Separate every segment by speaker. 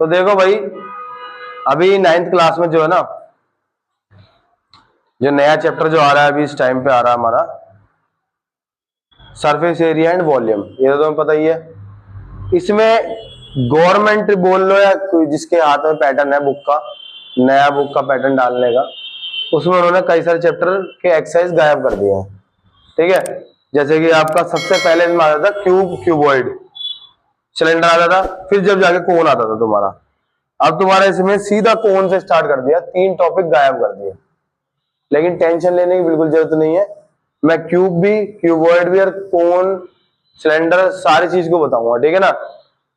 Speaker 1: तो देखो भाई, अभी 9th क्लास में जो है ना, जो नया चैप्टर जो आ रहा है अभी इस टाइम पे आ रहा है हमारा, सरफेस एरिया एंड वॉल्यूम, ये तो तुम्हें पता ही है। इसमें गवर्नमेंट बोल लो या कोई जिसके हाथ में पैटर्न है बुक का, नया बुक का पैटर्न डालने का, उसमें उन्होंने कई सारे चैप्टर के एक्सरसाइज गायब कर दिए हैं। ठीक है, जैसे कि आपका सबसे पहले इसमें आता था क्यूब, क्यूबॉइड, सिलेंडर आता था, फिर जब जाके कोन आता था तुम्हारा। अब तुम्हारा इसमें सीधा कोन से स्टार्ट कर दिया, 3 टॉपिक गायब कर दिए। लेकिन टेंशन लेने की बिल्कुल जरूरत नहीं है, मैं क्यूब भी, क्यूबॉइड भी और कोन, सिलेंडर सारी चीज को बताऊंगा, ठीक है ना।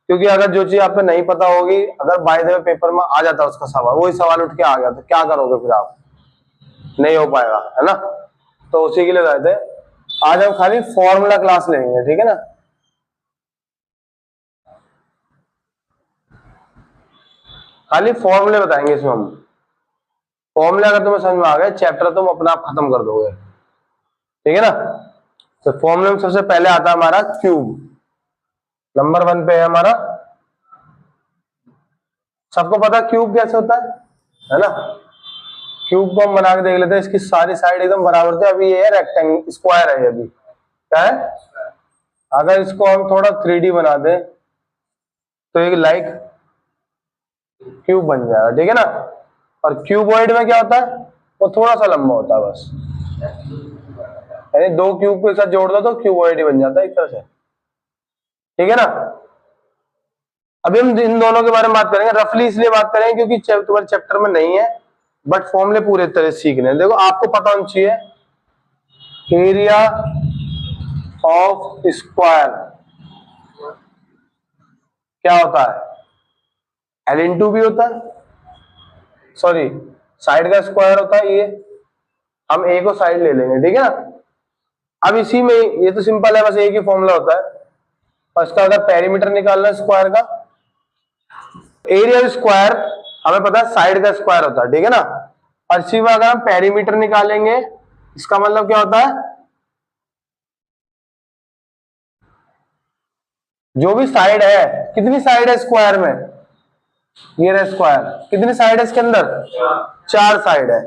Speaker 1: क्योंकि अगर जो चीज आप पे नहीं पता होगी, अगर बाय द वे पेपर में आ जाता उसका सवाल, वही सवाल उठ के आ गया तो क्या करोगे फिर आप, नहीं हो पाएगा, है ना। तो उसी के लिए गए थे। आज हम खाली फॉर्मूला क्लास लेंगे, ठीक है ना। खाली फॉर्मूले बताएंगे इसमें हम। फॉर्मूला अगर तुम्हें समझ में आ गए, चैप्टर तुम अपना आप खत्म कर दोगे, ठीक है ना। तो फॉर्मूले में सबसे पहले आता है हमारा क्यूब, नंबर 1 पे है हमारा। सबको पता है क्यूब कैसे होता है ना। क्यूब को हम बना के देख लेते हैं, इसकी सारी साइड एकदम बराबर थे। अभी ये है रेक्टेंगल, स्क्वायर है, अभी क्या है। अगर इसको हम थोड़ा 3D बना दें तो एक लाइक क्यूब बन जाएगा, ठीक है ना। और क्यूबॉइड में क्या होता है, वो थोड़ा सा लंबा होता है बस, यानी 2 क्यूब को एक साथ जोड़ दो तो क्यूबॉइड ही बन जाता है एक तरह से, ठीक है ना। अभी हम इन दोनों के बारे में बात करेंगे, रफली इसलिए बात करेंगे क्योंकि तुम्हारे चैप्टर में नहीं है, बट फॉर्मूले पूरे तरह सीखने हैं। देखो आपको पता होना चाहिए, एरिया ऑफ स्क्वायर क्या होता है, एल इंटू भी होता है, सॉरी साइड का स्क्वायर होता है। ये हम ए को साइड ले लेंगे, ठीक है ना। अब इसी में ये तो सिंपल है, बस एक ही फॉर्मूला होता है। और इसका अगर पेरीमीटर निकालना है स्क्वायर का, एरिया स्क्वायर हमें पता है साइड का स्क्वायर होता है, ठीक है ना। और इसी में अगर हम पेरीमीटर निकालेंगे, इसका मतलब क्या होता है, जो भी साइड है, कितनी साइड है स्क्वायर में, ये रहा स्क्वायर, कितनी साइड है इसके अंदर, 4 साइड है।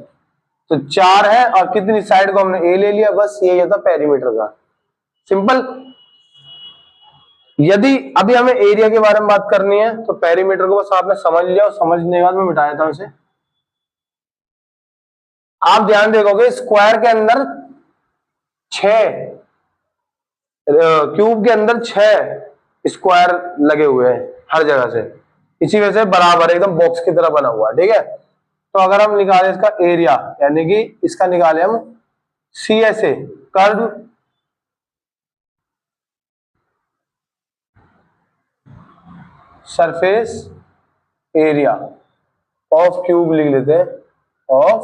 Speaker 1: तो 4 है और कितनी साइड को हमने ए ले लिया, बस यही होता पेरीमीटर का, सिंपल। यदि अभी हमें एरिया के बारे में बात करनी है तो पेरीमीटर को बस आपने समझ लिया, और समझने के बाद मैं मिटा देता हूं इसे। आप ध्यान देखोगे स्क्वायर के अंदर 6, क्यूब के अंदर 6 स्क्वायर लगे हुए हैं हर जगह से, इसी वजह से बराबर एकदम बॉक्स की तरह बना हुआ है, ठीक है। तो अगर हम निकालें इसका एरिया, यानी कि इसका निकाले हम C S A, curve surface area of cube लिख लेते हैं, ऑफ।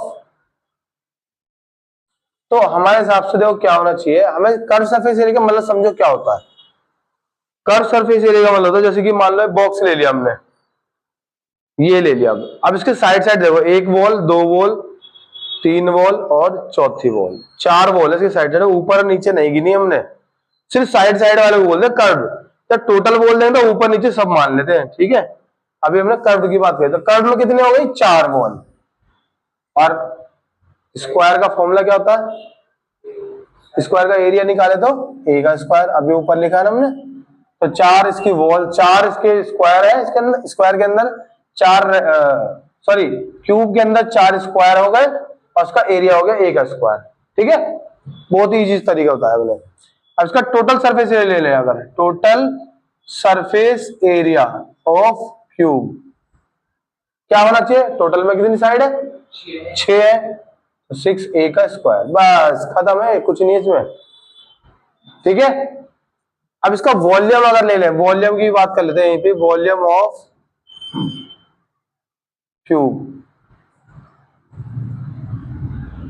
Speaker 1: तो हमारे हिसाब से देखो क्या होना चाहिए, हमें कर्व सरफेस एरिया का मतलब समझो क्या होता है। कर्व सरफेस एरिया का मतलब होता है, जैसे कि मान लो बॉक्स ले लिया हमने, ये ले लिया। अब इसके साइड साइड देखो, 1 वॉल, 2 वॉल, 3 वॉल और चौथी वॉल, 4 वॉल है इसके साइड साइड, ऊपर और नीचे नहीं गिनी हमने, सिर्फ साइड साइड वाले को बोलते हैं कर्व। तो टोटल बोल देंगे तो ऊपर नीचे सब मान लेते हैं, ठीक है। अभी हमने कर्व की बात करी, तो कर्व में कितने हो गई, 4 वॉल। और स्क्वायर का फॉर्मूला क्या होता है, स्क्वायर का एरिया निकाले तो ए का स्क्वायर, अभी ऊपर लिखा है ना हमने। तो 4 इसकी वॉल, 4 इसके स्क्वायर है, इसके अंदर स्क्वायर के अंदर 4, सॉरी क्यूब के अंदर 4 स्क्वायर हो गए, और उसका एरिया हो गया ए का स्क्वायर, ठीक है। बहुत ही इजी तरीका होता है बोले। अब इसका टोटल सरफेस एरिया ले लें, अगर total surface area of cube क्या होना चाहिए, टोटल में कितनी साइड है, 6 है, 6 ए का स्क्वायर, बस खत्म है, कुछ नहीं इसमें, ठीक है। अब इसका वॉल्यूम अगर ले लें, वॉल्यूम की बात कर लेते हैं यहीं पे, वॉल्यूम ऑफ क्यूब।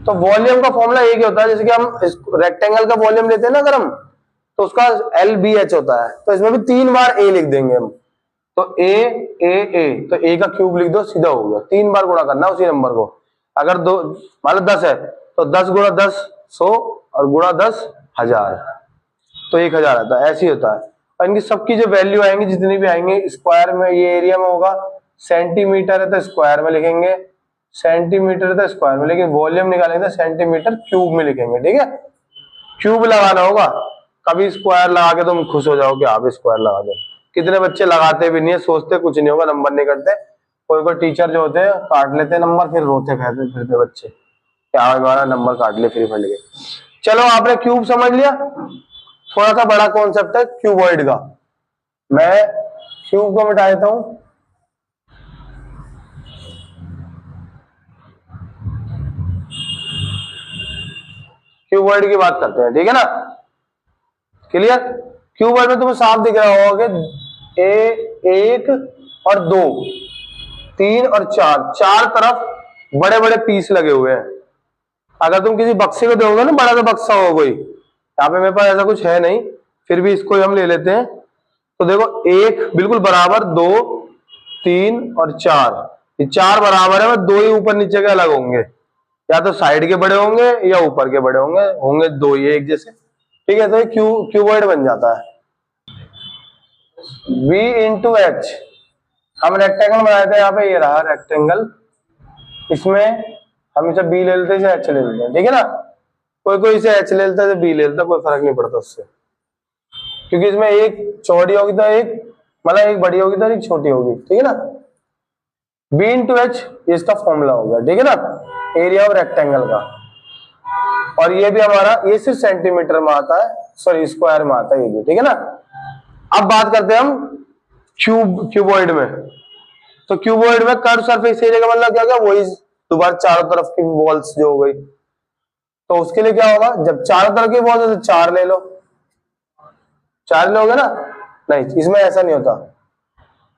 Speaker 1: तो वॉल्यूम का फॉर्मूला एक ही होता है, जैसे कि हम रेक्टेंगल का वॉल्यूम लेते हैं ना अगर हम, तो उसका एल बी एच होता है। तो इसमें भी 3 बार ए लिख देंगे हम, तो ए ए ए, तो ए का क्यूब लिख दो, सीधा हो गया। 3 बार गुणा करना उसी नंबर को। अगर दो मान लो 10 है, तो 10 गुणा 10 100, और गुणा 10 1000, तो 1000 आता है, ऐसे ही होता है। और इनकी सबकी जो वैल्यू आएंगी, जितनी भी आएंगी, स्क्वायर में ये एरिया में होगा सेंटीमीटर है तो स्क्वायर में लिखेंगे, सेंटीमीटर है तो स्क्वायर में, लेकिन वॉल्यूम निकालेंगे तो सेंटीमीटर क्यूब में लिखेंगे। ठीक है, क्यूब लगाना होगा। कभी स्क्वायर लगा के तुम खुश हो जाओगे, आप स्क्वायर लगा दो। कितने बच्चे लगाते भी नहीं है, सोचते कुछ नहीं होगा, नंबर नहीं करते। कोई कोई टीचर जो होते हैं काट लेते हैं नंबर, फिर रोते कहते फिरते बच्चे क्या हमारा नंबर काट ले फ्री फंड के। चलो आपने क्यूब समझ लिया। थोड़ा सा बड़ा कॉन्सेप्ट है क्यूबॉइड का। मैं क्यूब को मिटा देता हूं। क्यूबॉइड की बात करते हैं, ठीक है ना, क्लियर। क्यूबॉइड में तुम्हें साफ दिख रहा होगा कि एक और दो, तीन और चार, चार तरफ बड़े बड़े पीस लगे हुए हैं। अगर तुम किसी बक्से को दोगे ना, बड़ा सा बक्सा हो कोई, यहाँ पे मेरे पास ऐसा कुछ है नहीं, फिर भी इसको हम ले लेते हैं। तो देखो एक बिल्कुल बराबर, दो, तीन और चार, ये चार बराबर है, दो ही ऊपर नीचे के अलग होंगे, या तो साइड के बड़े होंगे या ऊपर के बड़े होंगे, होंगे दो ही एक जैसे। ठीक है, तो ये क्यूबॉइड बन जाता है। V इंटू एच, हम रेक्टेंगल बनाए थे यहाँ पे, ये रहा रेक्टेंगल, इसमें हम इसे बी ले लेते हैं, इसे एच ले लेते हैं। ठीक है ना, कोई कोई इसे एच ले लेता है, बी ले लेता है, कोई फर्क नहीं पड़ता उससे, क्योंकि इसमें एक चौड़ी होगी तो एक, मतलब एक बड़ी होगी तो एक छोटी होगी। ठीक है ना, बी इंटू एच इसका फॉर्मूला होगा। ठीक है ना, एरिया ऑफ रेक्टेंगल का। और ये भी हमारा, ये सिर्फ सेंटीमीटर में आता है, सॉरी स्क्वायर में आता है ये भी। ठीक है ना, अब बात करते हैं हम क्यूबॉइड में। तो क्यूबॉइड में कर्व सरफेस एरिया का मतलब क्या, वही दोबारा चारों तरफ की वॉल्स जो हो गई। तो उसके लिए क्या होगा, जब चारों तरफ की वॉल्स है तो चार ले लो, चार लोगे ना, नहीं इसमें ऐसा नहीं होता।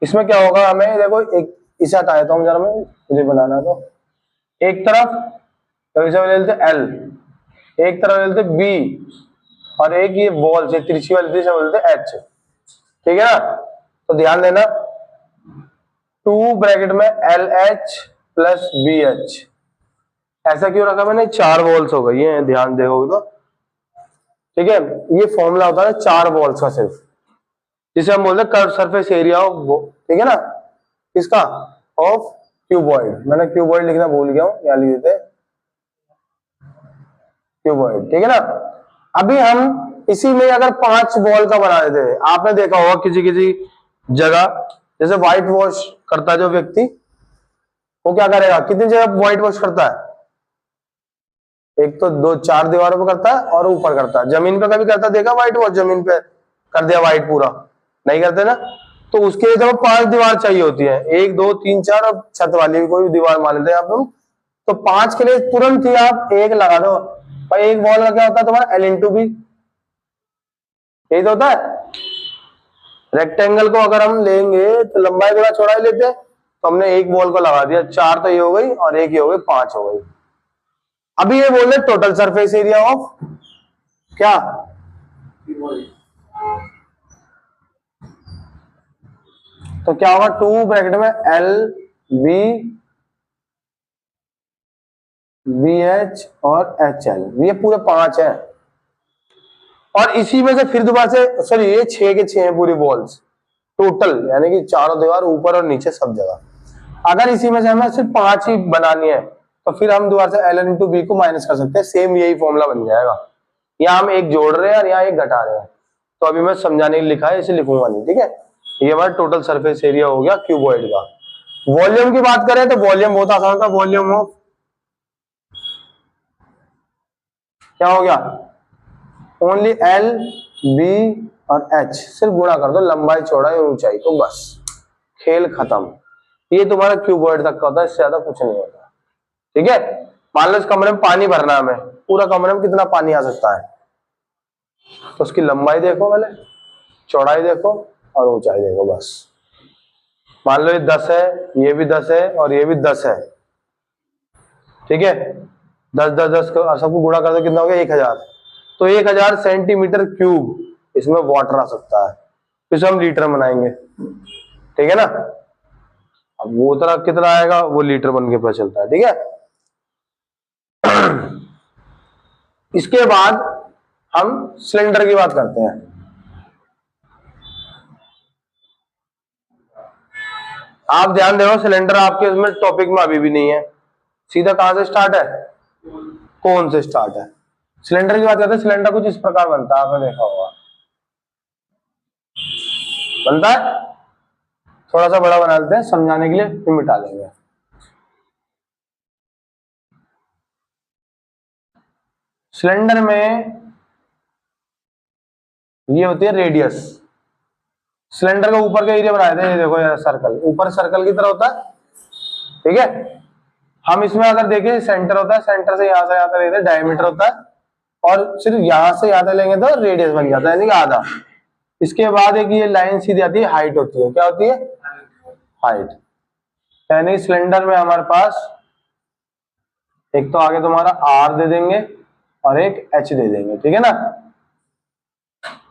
Speaker 1: इसमें क्या होगा, हमें देखो एक इसे हटा देता हूं जरा, मैं मुझे बनाना तो एक तरफ तो इसे ले लेते एल, एक तरफ ले लेते बी, और एक ये वॉल से तिरछी वाली थी बोलते एच। ठीक है ना, तो ध्यान देना, टू ब्रैकेट में L H plus B H, ऐसा क्यों रखा मैंने, चार वॉल्स हो गई है, ध्यान देखोगे तो। ठीक है, ये फॉर्मूला होता है चार वॉल्स का सिर्फ, जिसे हम बोलते हैं कर्व सरफेस एरिया ऑफ, ठीक है ना, इसका ऑफ क्यूबॉइड। मैंने क्यूबॉइड लिखना भूल गया हूं, यहाँ लिख देते क्यूबॉइड। ठीक है ना, अभी हम इसी में अगर पांच वॉल का बना देते, आपने देखा होगा किसी किसी जगह, जैसे व्हाइट वॉश करता है जो व्यक्ति, वो क्या करेगा, कितनी जगह व्हाइट वॉश करता है, एक तो दो चार दीवारों पे करता है और ऊपर करता है। जमीन पे कभी करता देखा व्हाइट वॉश, जमीन पे कर दिया व्हाइट पूरा, नहीं करते ना। तो उसके लिए तो पांच दीवार चाहिए होती है, एक दो तीन चार, और छत वाली भी कोई दीवार मान लेते हैं आप लोग। तो पांच के लिए तुरंत ही आप एक लगा दो भाई। एक वॉल का क्या होता है तुम्हारा, एल इंटू बी, यही तो होता है। रेक्टेंगल को अगर हम लेंगे तो लंबाई गुणा चौड़ाई लेते हैं, तो हमने एक वॉल को लगा दिया, चार तो ये हो गई और एक ये हो गई, पांच हो गई। अभी ये बोल रहे टोटल सरफेस एरिया ऑफ क्या, तो क्या होगा, टू ब्रैकेट में एल बी बी एच और एच एल, ये पूरे पांच है। और इसी में से फिर दोबारा से, सॉरी ये छह के छह हैं पूरी वॉल्स टोटल, यानी कि चारों दीवार ऊपर और नीचे सब जगह। अगर इसी में से हमें सिर्फ पांच ही बनानी है, तो फिर हम दोबारा से एल इंटू बी को माइनस कर सकते हैं, सेम यही फॉर्मूला बन जाएगा। यहाँ हम एक जोड़ रहे हैं और यहाँ एक घटा रहे हैं, तो अभी मैं समझाने के लिए लिखा है, इसे लिखूंगा नहीं। ठीक है, ये हमारा टोटल सरफेस एरिया हो गया क्यूबॉइड का। वॉल्यूम की बात करें तो वॉल्यूम बहुत आसान होता है, वॉल्यूम ऑफ क्या हो गया, ओनली एल बी और एच, सिर्फ गुणा कर दो लंबाई चौड़ाई और ऊंचाई को, बस खेल खत्म। ये तुम्हारा क्यूबॉइड तक का होता है, इससे ज्यादा कुछ नहीं होता। ठीक है, मान लो इस कमरे में पानी भरना है हमें, पूरा कमरे में कितना पानी आ सकता है, तो उसकी लंबाई देखो पहले, चौड़ाई देखो और ऊंचाई देखो, बस। मान लो ये 10 है, ये भी 10 है और ये भी 10 है। ठीक है, 10 10 10 को सबको गुणा कर दो, कितना हो गया, 1000। तो 1000 सेंटीमीटर क्यूब इसमें वाटर आ सकता है, इसे हम लीटर बनाएंगे। ठीक है ना, अब वो तरह कितना आएगा वो लीटर बन के पता चलता है। ठीक है, इसके बाद हम सिलेंडर की बात करते हैं। आप ध्यान देखो, सिलेंडर आपके इसमें टॉपिक में अभी भी नहीं है, सीधा कहां से स्टार्ट है, कोन से स्टार्ट है। सिलेंडर की बात करते हैं, सिलेंडर कुछ इस प्रकार बनता है, आपने देखा होगा, बनता है, थोड़ा सा बड़ा बना लेते हैं समझाने के लिए, फिर मिटा लेंगे। सिलेंडर में ये होती है रेडियस। सिलेंडर के ऊपर का एरिया बनाए थे, ये देखो यार, सर्कल, ऊपर सर्कल की तरह होता है, ठीक है। हम इसमें अगर देखें, सेंटर होता है, सेंटर से यहां से यहां तक लेते हैं, डायमीटर होता है, और सिर्फ यहां से यहां तक लेंगे तो रेडियस बन जाता है, यानी कि आधा। इसके बाद एक ये लाइन सीधी आती है, हाइट होती है, क्या होती है, हाइट। यानी सिलेंडर में हमारे पास एक तो आगे तुम्हारा आर दे देंगे और एक एच दे देंगे, ठीक है ना।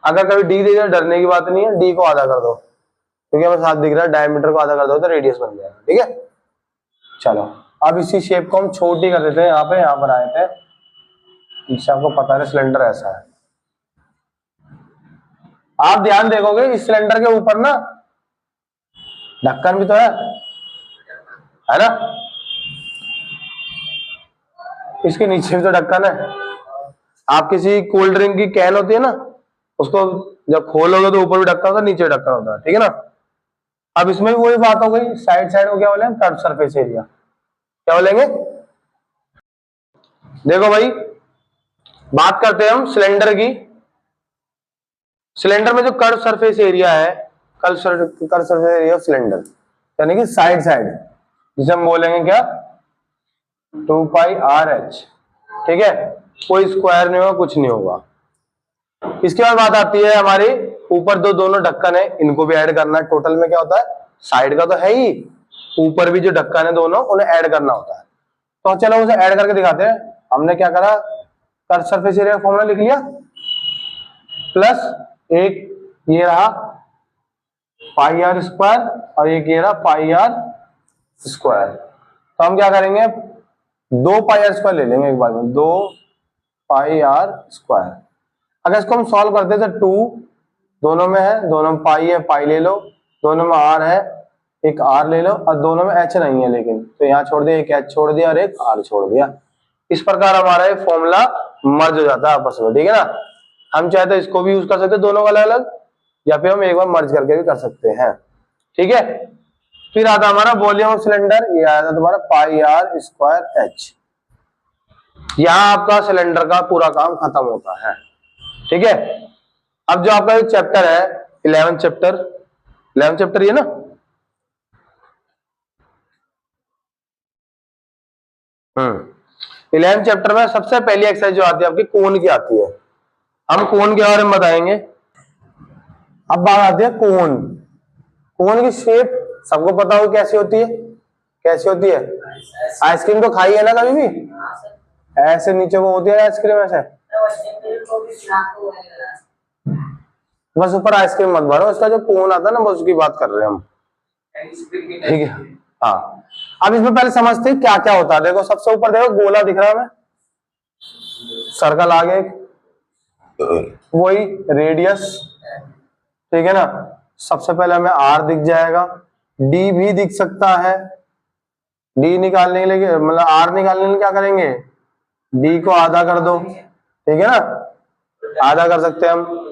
Speaker 1: अगर कभी डी दे दिया, डरने की बात नहीं है, डी को आधा कर दो, क्योंकि हमें साथ दिख रहा है, डायमीटर को आधा कर दो तो रेडियस बन जाएगा, ठीक है। चलो, अब इसी शेप को हम छोटी कर देते हैं, यहाँ पर आए थे, इससे आपको पता है सिलेंडर ऐसा है। आप ध्यान देखोगे इस सिलेंडर के ऊपर ना ढक्कन भी तो है ना, इसके नीचे भी तो ढक्कन है। आप किसी कोल्ड ड्रिंक की कैन होती है ना, उसको जब खोलोगे तो ऊपर भी ढक्कन होता है, नीचे ढक्कन होता है, ठीक है ना। अब इसमें भी वही बात हो गई, साइड साइड को क्या बोलेंगे, कर्व सरफेस एरिया, क्या बोलेंगे। देखो भाई, बात करते हैं हम सिलेंडर की। सिलेंडर में जो कर्व सरफेस एरिया है, curve surface area of cylinder, यानी कि साइड साइड, जिसे हम बोलेंगे क्या, 2πRH, ठीक है। कोई स्क्वायर नहीं होगा, कुछ नहीं होगा। इसके बाद बात आती है हमारी, ऊपर दोनों ढक्कन है, इनको भी ऐड करना है। टोटल में क्या होता है, साइड का तो है ही, ऊपर भी जो ढक्कन है दोनों, उन्हें ऐड करना होता है। तो चलो उसे ऐड करके दिखाते हैं। हमने क्या करा, कर्व सरफेस एरिया का फॉर्मूला लिख लिया, प्लस एक ये रहा πr स्क्वायर और एक ये रहा πr स्क्वायर। तो हम क्या करेंगे, 2πr स्क्वायर ले लेंगे एक बार में, 2πr स्क्वायर। अगर इसको हम सॉल्व करते हैं तो 2 दोनों में है, दोनों में पाई है, पाई ले लो, दोनों में आर है, एक आर ले लो, और दोनों में एच नहीं है लेकिन, तो यहाँ छोड़ दिया, एक एच छोड़ दिया और एक आर छोड़ दिया। इस प्रकार हमारा ये फॉर्मूला मर्ज हो जाता है आपस में, ठीक है ना। हम चाहे तो इसको भी यूज कर सकते हैं दोनों अलग अलग, या फिर हम एक बार मर्ज करके भी कर सकते हैं, ठीक है। फिर आता हमारा वॉल्यूम ऑफ सिलेंडर, ये आया था तुम्हारा πr स्क्वायर एच। यहाँ आपका सिलेंडर का पूरा काम खत्म होता है, ठीक है। अब जो आपका चैप्टर है 11 चैप्टर, 11 चैप्टर ये ना, हम्म 11 चैप्टर में सबसे पहली एक्सरसाइज जो आती है आपकी, कोन की आती है। हम कोन के बारे में बताएंगे। अब बात आती है कोन। कोन की शेप सबको पता हो कैसी होती है, कैसी होती है, आइसक्रीम तो खाई है ना कभी भी, ऐसे नीचे को होती है आइसक्रीम, ऐसे बस ऊपर आइसक्रीम मत भरो, इसका जो कोन आता है ना, बस उसकी बात कर रहे हैं हम, ठीक है। हाँ, अब इसमें पहले समझते हैं क्या क्या होता है। देखो सबसे ऊपर देखो गोला दिख रहा है हमें, सर्कल आगे, वही रेडियस, ठीक है ना। सबसे पहले हमें आर दिख जाएगा, डी भी दिख सकता है। डी निकालने के लिए, मतलब आर निकालने के लिए क्या करेंगे, डी को आधा कर दो, ठीक है ना, आधा कर सकते हैं हम।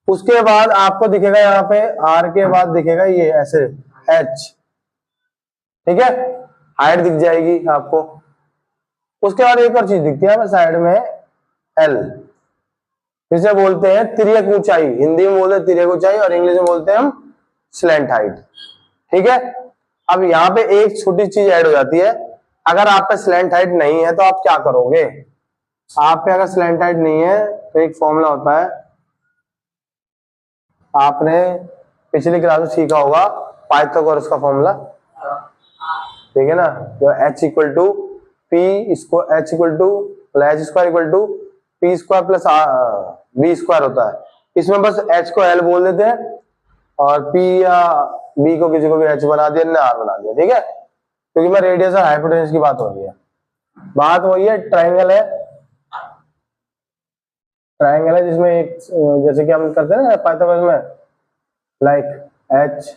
Speaker 1: उसके बाद आपको दिखेगा यहाँ पे आर के बाद दिखेगा ये ऐसे एच, ठीक है, हाइट दिख जाएगी आपको। उसके बाद एक और चीज दिखती है साइड में, एल, जिसे बोलते हैं तिर्यक ऊंचाई, हिंदी में बोलते हैं तिर्यक ऊंचाई और इंग्लिश में बोलते हैं हम स्लैंट हाइट, ठीक है। अब यहाँ पे एक छोटी चीज ऐड हो जाती है, अगर आप पे स्लैंट हाइट नहीं है तो आप क्या करोगे। आप पे अगर स्लैंट हाइट नहीं है तो एक फॉर्मूला होता है, आपने पिछली क्लास में सीखा होगा, पाइथागोरस का फॉर्मूला, ठीक है ना, जो h इक्वल टू पी इसको h equal to H square equal to P square plus B square होता है। इसमें बस h को l बोल देते हैं और p या b को किसी को भी h बना दिया, न r बना दिया, ठीक है, क्योंकि मैं रेडियस और हाइपोटेन्यूस की बात हो रही है। बात वही है, ट्राइंगल है, ट्राइंगल है जिसमें एक, जैसे कि हम करते हैं ना पाइथागोरस में, लाइक h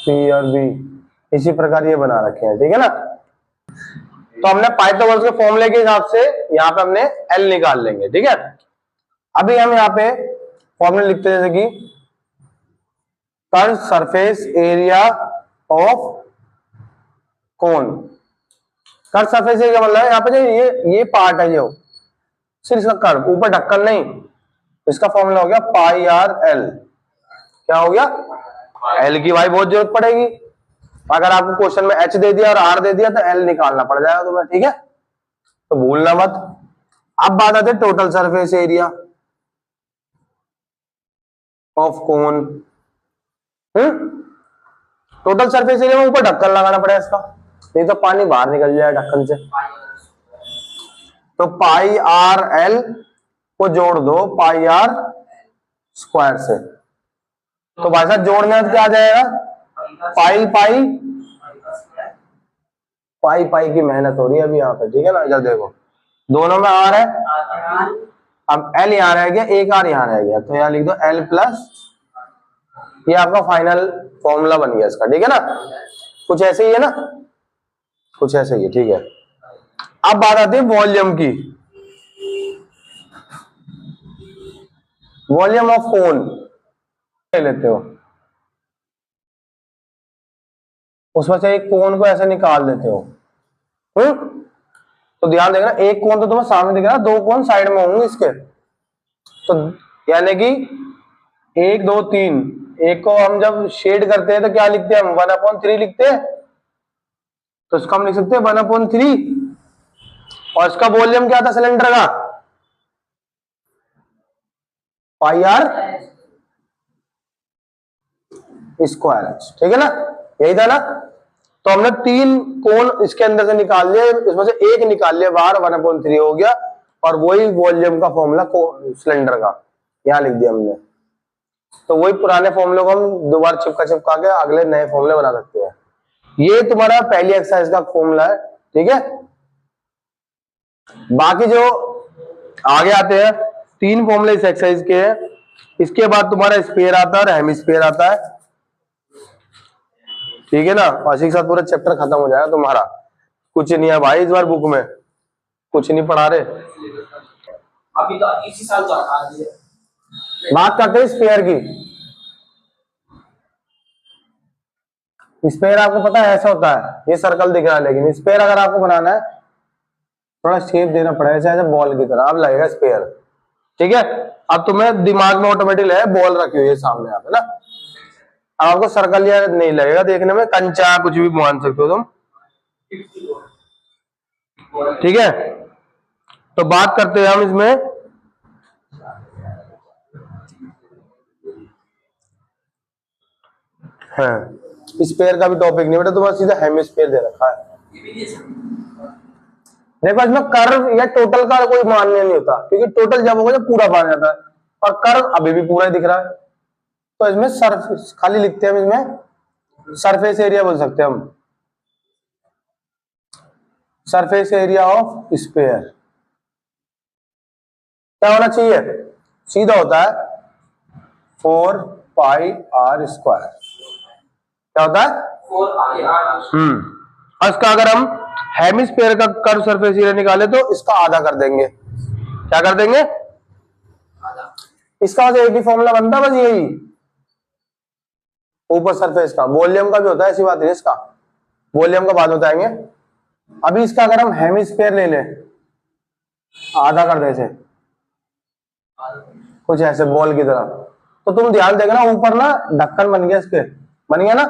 Speaker 1: सी और बी, इसी प्रकार ये बना रखे हैं, ठीक है ना। तो हमने पाइथागोरस के फॉर्मूले के हिसाब से यहाँ पे हमने एल निकाल लेंगे, ठीक है। अभी हम यहाँ पे फॉर्मूले लिखते हैं, जैसे कि curve surface area of cone. Curve surface area मतलब यहाँ पे जो ये पार्ट है, जो सिर्फ इसका कर्व, ऊपर ढक्कन नहीं, इसका फॉर्मूला हो गया पाई आर एल। क्या हो गया, एल की भाई बहुत जरूरत पड़ेगी। अगर आपको क्वेश्चन में एच दे दिया और आर दे दिया तो एल निकालना पड़ जाएगा तुम्हें, ठीक है, तो भूलना मत। अब बात आती है total surface area of cone. Total surface area में ऊपर ढक्कन लगाना पड़ेगा इसका, नहीं तो पानी बाहर निकल जाएगा ढक्कन से। तो पाई आर एल को जोड़ दो पाई आर स्क्वायर से। तो भाई साहब जोड़ने में क्या आ जाएगा, पाई पाई पाई पाई की मेहनत हो रही है अभी यहाँ पे, ठीक है ना। इधर देखो दोनों में आर है, अब एल यहाँ रह गया, एक आर यहाँ रह गया, तो यहाँ लिख दो एल प्लस, ये आपका फाइनल फॉर्मूला बन गया इसका, ठीक है ना। कुछ ऐसे ही है ना, कुछ ऐसे ही है, ठीक है। अब बात आती है वॉल्यूम की। वॉल्यूम ऑफ कोन ले लेते हो, उसमें से एक कोन को ऐसे निकाल देते हो। तो ध्यान देखना, एक कोन तो तुम्हें सामने दिख रहा है, दो कोन साइड में होंगे इसके, तो यानी कि 1 2 3, एक को हम जब शेड करते हैं तो क्या लिखते हैं हम, 1/3 लिखते हैं, तो इसका हम लिख सकते हैं 1/3। और इसका वॉल्यूम क्या था सिलेंडर का, पाई आर स्क्वायर एच, ठीक है ना, यही था ना। तो हमने 3 कोण इसके अंदर से निकाल लिए, इसमें से एक निकाल लिया बाहर, 1/3 हो गया, और वही वॉल्यूम का फॉर्मूला सिलेंडर का यहां लिख दिया हमने। तो वही पुराने फॉर्मूले को हम दोबारा चिपका चिपका के अगले नए फॉर्मूले बना सकते हैं। ये तुम्हारा पहली एक्सरसाइज का फॉर्मूला है, ठीक है। बाकी जो आगे आते हैं 3 फॉर्मूले इस एक्सरसाइज के हैं। इसके बाद तुम्हारा स्फीयर आता है और हेमिस्फीयर आता है, ठीक है ना। और इसी के साथ पूरा चैप्टर खत्म हो जाएगा तुम्हारा। कुछ नहीं है भाई इस बार बुक में, कुछ नहीं पढ़ा रहे।
Speaker 2: अभी तो इसी साल तो हटा दिए।
Speaker 1: बात करते हैं स्फीयर की। स्फीयर आपको पता है ऐसा होता है, ये सर्कल दिख रहा है, लेकिन स्फीयर अगर आपको बनाना है थोड़ा शेप देना पड़ेगा, जैसे बॉल की तरह अब लगेगा स्फीयर, ठीक है। अब तुम्हें दिमाग में ऑटोमेटिक है बॉल रखी हुई है सामने आप, है ना। अब आपको सर्कल या नहीं लगेगा देखने में, कंचा कुछ भी मान सकते हो तुम, ठीक है। तो बात करते हैं हम इसमें स्फीयर का भी टॉपिक नहीं बेटा, तुम्हारा सीधा हेमिस्फीयर दे रखा है। देखो इसमें कर्व या टोटल का कोई मान्य नहीं होता, क्योंकि टोटल जब होगा जब पूरा बन जाता है, और कर्व अभी भी पूरा ही दिख रहा है। तो इसमें सरफेस खाली लिखते हैं हम, इसमें सरफेस एरिया बोल सकते हैं हम, सरफेस एरिया ऑफ स्फीयर। क्या होना चाहिए, सीधा होता है 4 पाई आर स्क्वायर। क्या होता है
Speaker 2: 4
Speaker 1: और इसका अगर हम हेमिस्फीयर का कर्व सरफेस एरिया निकाले तो इसका आधा कर देंगे। क्या कर देंगे, इसका एक ही फॉर्मूला बनता है बस यही, ऊपर सरफेस का। वॉल्यूम का भी होता है, ऐसी बात नहीं, इसका वॉल्यूम का बाद बताएंगे। अभी इसका अगर हम हेमिस्फीयर ले लें, आधा कर दे इसे कुछ ऐसे बॉल की तरह, तो तुम ध्यान देगा ना ऊपर ना ढक्कन बन गया, इसके बन गया ना,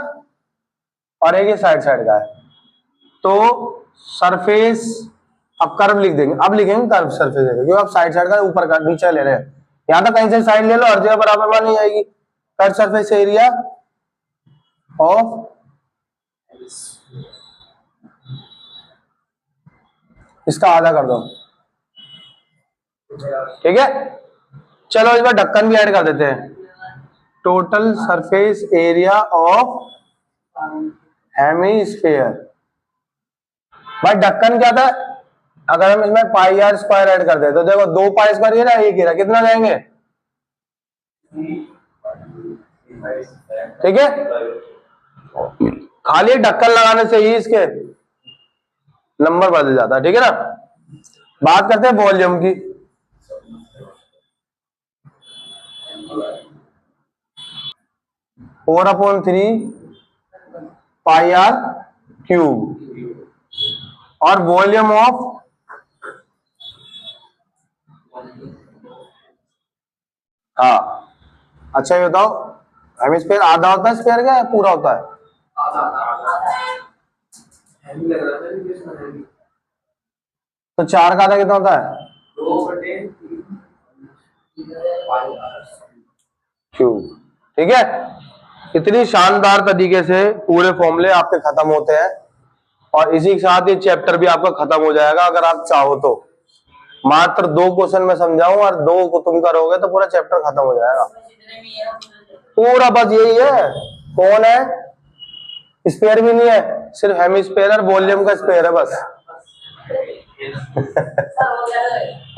Speaker 1: और एक ये साइड साइड का है। तो सरफेस, अब कर्व लिख देंगे, अब लिखेंगे कर्व सरफेस एरिया, क्योंकि आप साइड साइड का ऊपर का नीचे ले रहे हैं, यहां तक कहीं से साइड ले लो, हर जगह बराबर मान नहीं आएगी। कर्व सरफेस एरिया ऑफ, इसका आधा कर दो, ठीक है। चलो इस बार ढक्कन भी ऐड कर देते हैं, total surface area of hemisphere. भाई ढक्कन क्या था, अगर हम इसमें पाई आर स्क्वायर ऐड कर दे तो देखो 2 पाई स्क्वायर ये ना, एक ही रहा, कितना जाएंगे, ठीक है। खाली ढक्कन लगाने से ही इसके नंबर बदल जाता है, ठीक है ना। बात करते हैं वॉल्यूम की। Four upon 3 pi r cube. और वॉल्यूम ऑफ हाँ, अच्छा ये बताओ, हेमिस्फीयर आधा होता है स्फीयर का या पूरा होता है? तो 4 का आधा कितना होता है? क्यूब। ठीक है, इतनी शानदार तरीके से पूरे फॉर्मूले आपके खत्म होते हैं और इसी के साथ ये चैप्टर भी आपका खत्म हो जाएगा अगर आप चाहो तो। मात्र 2 क्वेश्चन में समझाऊं और 2 को तुम करोगे तो पूरा चैप्टर खत्म हो जाएगा। पूरा बस यही है। कौन है? स्पेयर भी नहीं है, सिर्फ हेमिस्फीयर और वॉल्यूम का स्पेयर है बस।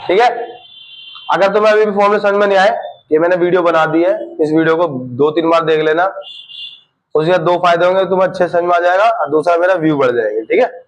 Speaker 1: ठीक है, अगर तुम्हें अभी भी फॉर्मूले समझ में नहीं आए, ये मैंने वीडियो बना दी है, इस वीडियो को 2-3 बार देख लेना। उसके 2 फायदे होंगे, तुम्हें अच्छे समझ में आ जाएगा और दूसरा मेरा व्यू बढ़ जाएगा। ठीक है।